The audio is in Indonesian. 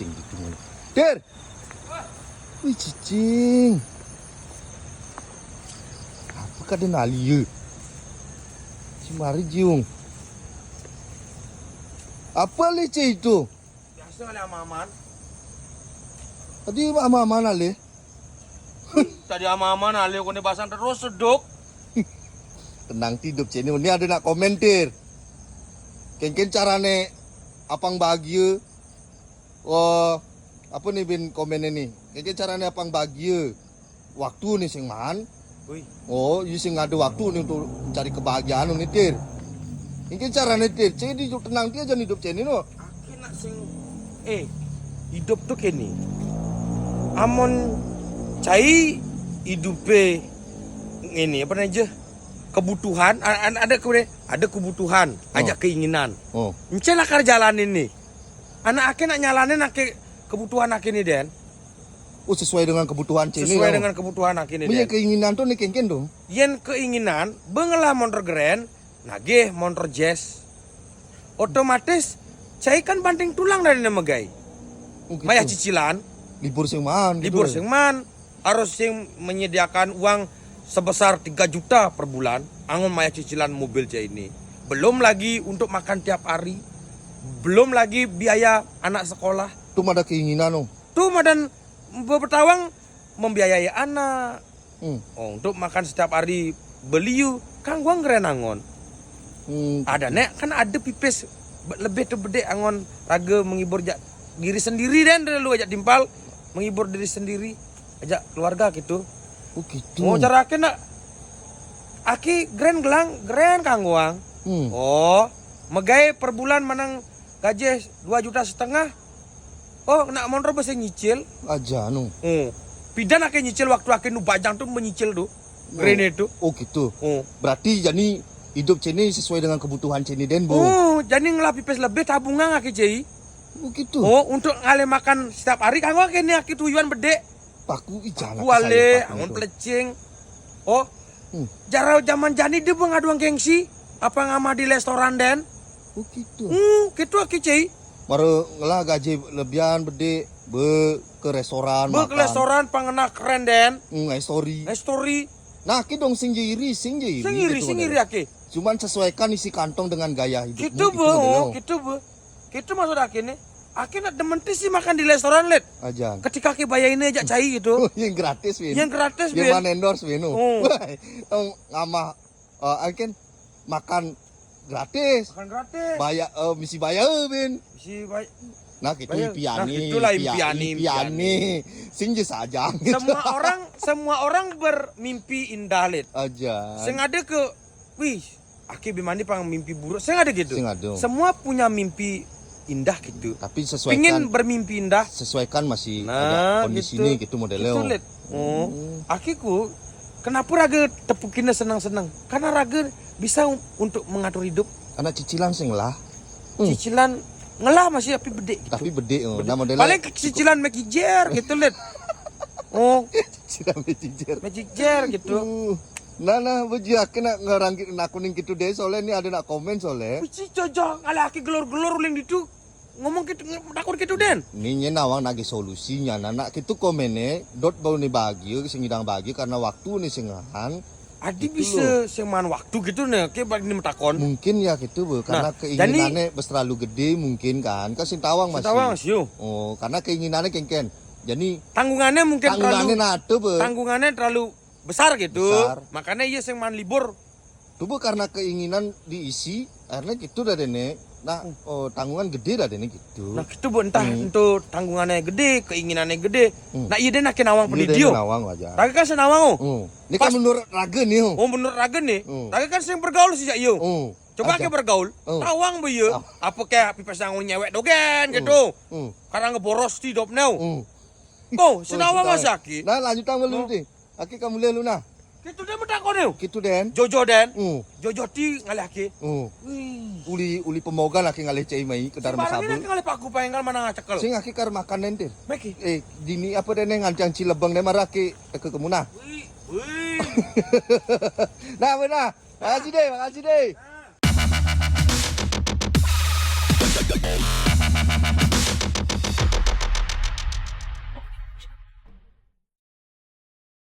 cicing gitu. Der. Wih cicing. Apa kada nalia? Si mari jiung. Apa leceh itu? Biasa kali ama-aman. Tadi ama-aman ale. Tadi ama-aman ali ko ni basan terus seduk. Tenang tidup sini. Ini ada nak komentir. Kengken carane apang bahagia. Wah, apa nih bin komen ini? Kengken carane apang bahagia. Waktu nih sing man. Wih, Oh, you sing ada waktu nih untuk cari kebahagiaan nih tir. Kengken carane tir. Cek hidup tenang dia jangan hidup sini no. aki nak sing hidup tuh kini. Amon cai hidupe ini apa aja kebutuhan ada kebutuhan aja keinginan. Oh, Encen akar jalan ini. Anak ake nak nyalanin ake kebutuhan ake ini Den. oh sesuai dengan kebutuhan sini. Sesuai dengan kebutuhan ake ini punya Den. keinginan tuh nih kengken dong. Yen keinginan bengelah motor grand nagih motor jazz. Otomatis cai kan banting tulang dari nama gai. Oh, gitu. Bayar cicilan, Libur sing man. gitu. libur sing man, harus sing menyediakan uang sebesar 3 juta per bulan, angon maya cicilan mobil cai ini. Belum lagi untuk makan tiap hari, belum lagi biaya anak sekolah. Tuh ada keinginan oh. Tuh madan bertawang membiayai anak. Hmm. Oh, untuk makan setiap hari beliu, kan gua ngeren angon. Ada nek kan ada pipis lebih tuh bede angon raga menghibur diri sendiri dan lu ajak timpal menghibur diri sendiri ajak keluarga gitu. Oh gitu. Mau cara aki nak aki grand kangguang. Oh megai per bulan menang gaji 2,5 juta. Oh nak motor bisa nyicil Aja nu. pidan aki nyicil waktu aki nu bajang tuh menyicil tuh grand itu. Oh gitu. Oh Berarti jadi hidup sini sesuai dengan kebutuhan sini den bu. oh jadi ngelah pipis lebih tabungan aki jai. Oh gitu. Oh, untuk ngale makan setiap hari kan gua kene aki tujuan bede. Paku jangan. Kuale, angon pelecing. Oh. Jarau zaman jani dia bengaduang gengsi. Apa ngama di restoran den? Oh gitu. Gitu aki cai. Baru ngelah gaji lebihan bede be ke restoran Be ke restoran pangena keren den. Story. Story. Nah, ki dong sing jiri. Singiri aki. Cuman sesuaikan isi kantong dengan gaya hidupmu. Gitu be, gitu be. Gitu maksud aki nih. Aki nak demen sih makan di restoran let. Aja. Ketika aki bayar ini aja cai gitu. Yang gratis win. Yang gratis Dia Bin. man endorse win. Ngama akan makan gratis. Makan gratis. Bayar misi bayar win. Si baik. Nah gitu Bayar. impiani. Nah, itulah impiani. Sing je saja. Semua orang bermimpi indah let. Aja. Sing ada ke wih, aki bimani pang mimpi buruk. Sing ada gitu. Sing ada. Semua punya mimpi indah gitu. Tapi sesuaikan. Pingin bermimpi indah. Sesuaikan masih Nah, ada kondisinya gitu modelnya. Gitu let. Akiku kenapa raga tepukinnya senang-senang? Karena raga bisa untuk mengatur hidup. Karena cicilan sing lah. Cicilan ngelah masih tapi bede gitu. Tapi bede. Nah modelnya. Paling cicilan Magic Jar gitu let. Oh, Cicilan mejijer. Magic Jar gitu. Nah, baju aku nak ngerangkit nakuning gitu deh soalnya ini ada nak komen soalnya. Uci cocok ala aki gelor-gelor uling gitu. Ngomong gitu takut gitu Den. Ini nawang nagi solusinya. Nak gitu komennya dot bau nih bahagia sing hidang bahagia karena waktu nih singahan. Adi Gitu bisa seman waktu gitu nih kayak balik ini metakon. Mungkin ya gitu bu, karena keinginannya terlalu gede mungkin kan. Kan sing tawang masih. Tawang sih. Oh, karena keinginannya kengken. Jadi Tanggungannya mungkin tanggungannya nado bu. Tanggungannya terlalu besar gitu. Besar. Makanya iya sing man libur. Tuh bu karena keinginan diisi, akhirnya gitu dah dene. Nah, tanggungan gede dah dene gitu. Nah gitu bu entah untuk tanggungannya gede, keinginannya gede. Nah iya deh nakin awang pendidio. Nawang aja. Raga kan senawang Ini kan menurut Raga nih. Oh menurut Raga nih. Raga kan sering bergaul sih iyo. Coba ke bergaul, tawang bu iya. Apa kayak pipes yang nyewek dogen gitu. Karena ngeboros di dopneu. Oh, senawang mas Aki. Nah lanjut tamu lu nih. Aki kamu lihat lu nah. Gitu dia medakon eu. Gitu den. Jojo den. Jojo ti ngalih Aki. Uli pemogan aki ngalih cai mai ke Dharma Sabu. Sabu. Ngalih paku paengal mana ngacekel. Sing aki kar makan den dir. Meki. Dini apa den ngancang Cilebang den marah ki ke kemuna. Wih. Nah benar. Makasih deh.